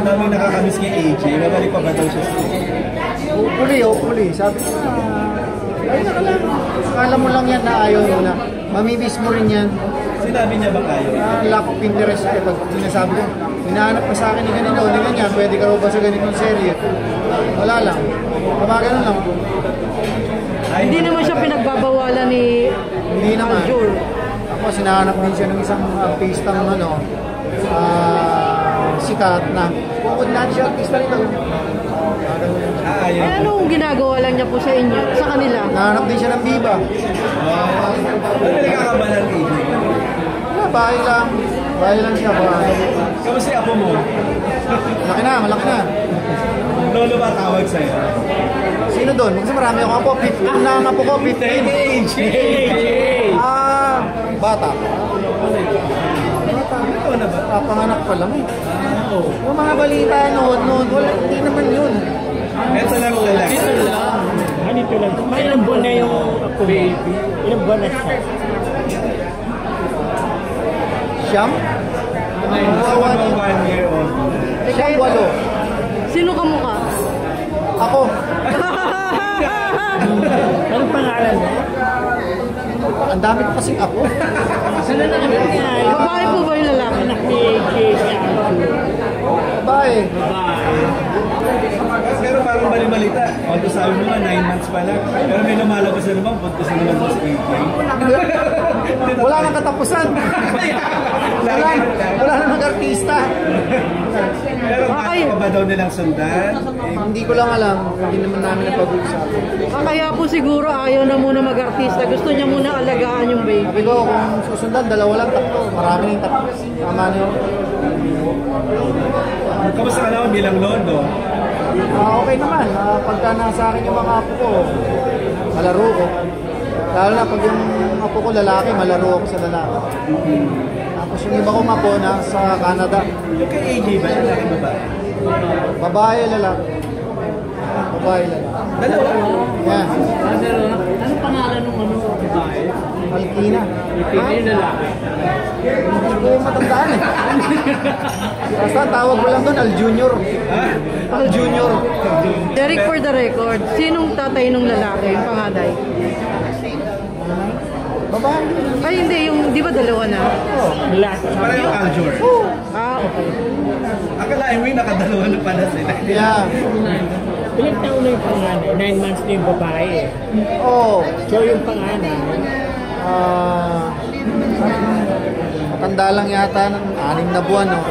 Ang daming nakakamiss kay AJ. Babalik pa ba daw siya sa Hopefully. Sabi ko na, ayun na ka lang. Akala mo lang yan na ayaw mo na. Mamimiss mo rin yan. Sinabi niya ba kayo? Lack of interest eh. Pag sinasabi ko, hinahanap pa sa akin ni ganito, ni ganyan, pwede ka raw ba sa ganitong serye? Wala lang. Kumagano lang. Hindi naman siya pinagbabawalan ni Hindi naman. Aljur. Ako, sinahanap din siya ng isang artistang sikat na. Bukod na siya, artista rin ako. Eh, anong ginagawa lang niya po sa inyo, sa kanila? Nahanap din siya ng biba. Ano pinagkakabalan AJ? Wala, bahay lang. Bahay lang siya. Kamusta yung apo mo? Malaki na. Lolo ba tawag sa'yo? Sino doon? Kasi marami ako apo. 15 na ang apo ko, 15. AJ! Bata. Ito na ba? Papanganak pa lang eh. Yung mga balita noon, wala, hindi naman yun. Ito lang talaga. Ito lang. Ganito lang. May ilang buwan na yung baby. Ilang buwan na siya. Siyam? Mga 1 year old. Siyam, 8. Sino ka mukha? Ako. Anong pangalan mo? Ang dami ko kasing ako. Sino na kami? Babae po ba yung lalaki? Anak ni AJ si Aljur. Babae. Pero parang balibalita. Although sabi mo nga 9 months pa lang. Pero may lumalabas na naman. Punta sa naman sa AJ. Wala nang katapusan. Wala nang mag-artista. Pero bakit pa ba daw nilang sundan? Hindi ko lang alam. Hindi naman namin napag-uusapan. Kaya po siguro ayaw na muna mag-artista. Gusto niya muna alagaan yung baby. Sabi ko, kung susundan, 2 lang, 3. Marami ng 3. Tama na yun. Kamusta ka naman bilang londo? Okay naman. Pagka nasa akin yung mga apo ko, malaro ko. Lalo na pag yung apo ko lalaki, malaro ako sa lalaki. Tapos yung iba kong apo nasa Canada. Yung kay AJ ba? Lalaki babae? Babae, lalaki. Babae, lalaki. Dalawa? Yan. Anong pangalan ng babae? Alkina. Ipili yung lalaki. Hindi ko matandaan eh. Basta tawag ko lang doon, Al Junior. Al Junior. Derek, for the record, sinong tatay nung lalaki, yung pangaday? Babae. Ay, hindi. Yung, di ba dalawa na? Lalaki. Para yung Aljur. Okay. Akalain mo yung nakadalawa na pala sila. Yeah. Ilang taon na yung panganay? 9 months na yung babae. Oh. So yung panganay, Matanda lang yata ng 6 na buwan, no?